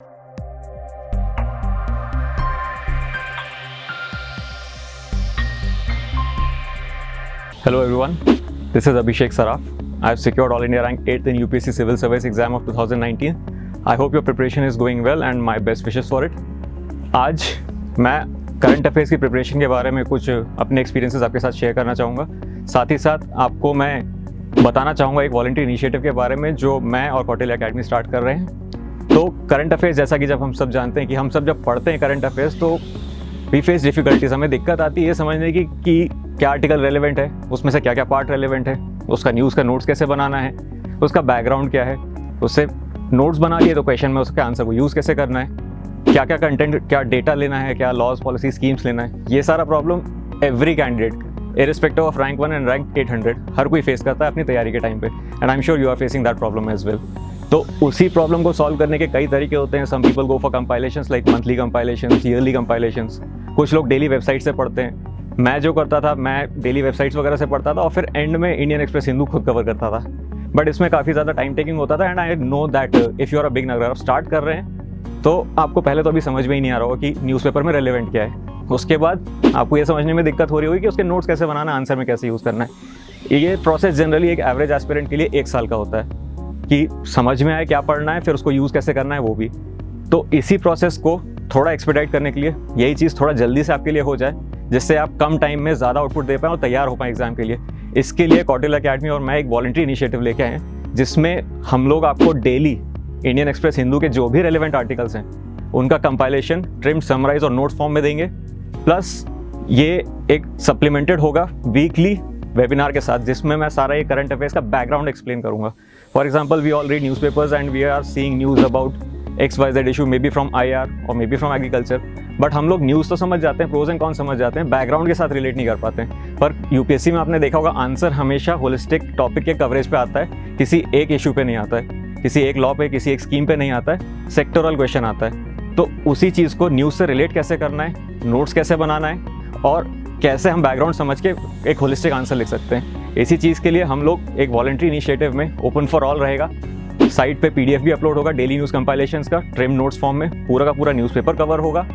Hello everyone, this is Abhishek Saraf. I have secured All India Rank 8th in UPSC Civil Service exam of 2019. I hope your preparation is going well and my best wishes for it. आज मैं current affairs की preparation के बारे में कुछ अपने experiences आपके साथ शेयर करना चाहूँगा। साथ ही साथ आपको मैं बताना चाहूँगा एक वॉलंटरी इनिशिएटिव के बारे में जो मैं और कौटिल्य अकेडमी स्टार्ट कर रहे हैं। तो करंट अफेयर्स, जैसा कि जब हम सब जानते हैं कि हम सब जब पढ़ते हैं करंट अफेयर्स तो वी फेस डिफिकल्टीज, हमें दिक्कत आती है ये समझने की कि क्या आर्टिकल रेलेवेंट है, उसमें से क्या क्या पार्ट रेलेवेंट है, उसका न्यूज़ का नोट्स कैसे बनाना है, उसका बैकग्राउंड क्या है, उससे नोट्स बना लिए तो क्वेश्चन में उसके आंसर को यूज़ कैसे करना है, क्या क्या कंटेंट, क्या डेटा लेना है, क्या लॉज पॉलिसी स्कीम्स लेना है। ये सारा problem every candidate irrespective of rank 1 and rank 800 हर कोई फेस करता है अपनी तैयारी के टाइम पे, and I am sure you are facing that problem as well. तो उसी प्रॉब्लम को सॉल्व करने के कई तरीके होते हैं। Some people go for compilations like monthly compilations, yearly compilations, कुछ लोग डेली वेबसाइट से पढ़ते हैं। मैं जो करता था, मैं डेली वेबसाइट्स वगैरह से पढ़ता था और फिर एंड में इंडियन एक्सप्रेस हिंदू खुद कवर करता था, बट इसमें काफ़ी ज़्यादा टाइम टेकिंग होता था। And I know that if you are a beginner, अगर आप स्टार्ट कर रहे हैं तो आपको पहले तो अभी समझ में ही नहीं आ रहा होगा कि न्यूज़पेपर में रेलेवेंट क्या है। उसके बाद आपको ये समझने में दिक्कत हो रही होगी कि उसके नोट्स कैसे बनाना, आंसर में कैसे यूज़ करना है। ये प्रोसेस जनरली एक एवरेज एस्पिरेंट के लिए 1 साल का होता है कि समझ में आए क्या पढ़ना है, फिर उसको यूज़ कैसे करना है वो भी। तो इसी प्रोसेस को थोड़ा एक्सपेडाइट करने के लिए, यही चीज़ थोड़ा जल्दी से आपके लिए हो जाए जिससे आप कम टाइम में ज़्यादा आउटपुट दे पाएँ और तैयार हो पाएँ एग्जाम के लिए, इसके लिए कौटिल्य अकेडमी और मैं एक वॉलंटरी इनिशिएटिव लेके आए हैं जिसमें हम लोग आपको डेली इंडियन एक्सप्रेस हिंदू के जो भी रेलेवेंट आर्टिकल्स हैं उनका कंपाइलेशन, ट्रिम्ड, समराइज और नोट्स फॉर्म में देंगे। प्लस ये एक सप्लीमेंटेड होगा वीकली वेबिनार के साथ जिसमें मैं सारा ये करंट अफेयर्स का बैकग्राउंड एक्सप्लेन करूंगा। For example, we all read newspapers and we are seeing news about XYZ issue, may be from IR और may be from agriculture, but हम लोग न्यूज़ तो समझ जाते हैं, प्रोज एंड कॉन समझ जाते हैं, बैकग्राउंड के साथ रिलेट नहीं कर पाते हैं। पर यूपीएससी में आपने देखा होगा आंसर हमेशा होलिस्टिक टॉपिक के कवरेज पे आता है, किसी एक इशू पे नहीं आता है, किसी एक लॉ पे, किसी एक स्कीम पे नहीं आता है, सेक्टोरल क्वेश्चन आता है। तो उसी चीज़ को न्यूज़ से रिलेट कैसे करना है, नोट्स कैसे बनाना है और कैसे हम बैकग्राउंड समझ के एक होलिस्टिक आंसर लिख सकते हैं, इसी चीज़ के लिए हम लोग एक वॉलंटरी इनिशिएटिव में ओपन फॉर ऑल रहेगा। साइट पे PDF भी अपलोड होगा डेली न्यूज़ कंपाइलेशंस का, ट्रिम नोट्स फॉर्म में पूरा का पूरा न्यूज़पेपर कवर होगा,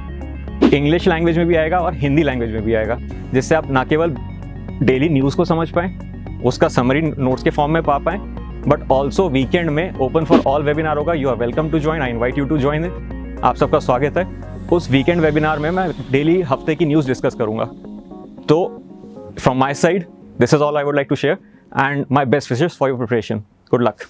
इंग्लिश लैंग्वेज में भी आएगा और हिंदी लैंग्वेज में भी आएगा, जिससे आप ना केवल डेली न्यूज़ को समझ पाएँ, उसका समरी नोट्स के फॉर्म में पा पाएँ, बट ऑल्सो वीकेंड में ओपन फॉर ऑल वेबिनार होगा। You are welcome to join, I invite you to join it. आप सबका स्वागत है। उस वीकेंड वेबिनार में मैं डेली हफ्ते की न्यूज़ डिस्कस करूँगा। तो from my side, this is all I would like to share and my best wishes for your preparation. Good luck.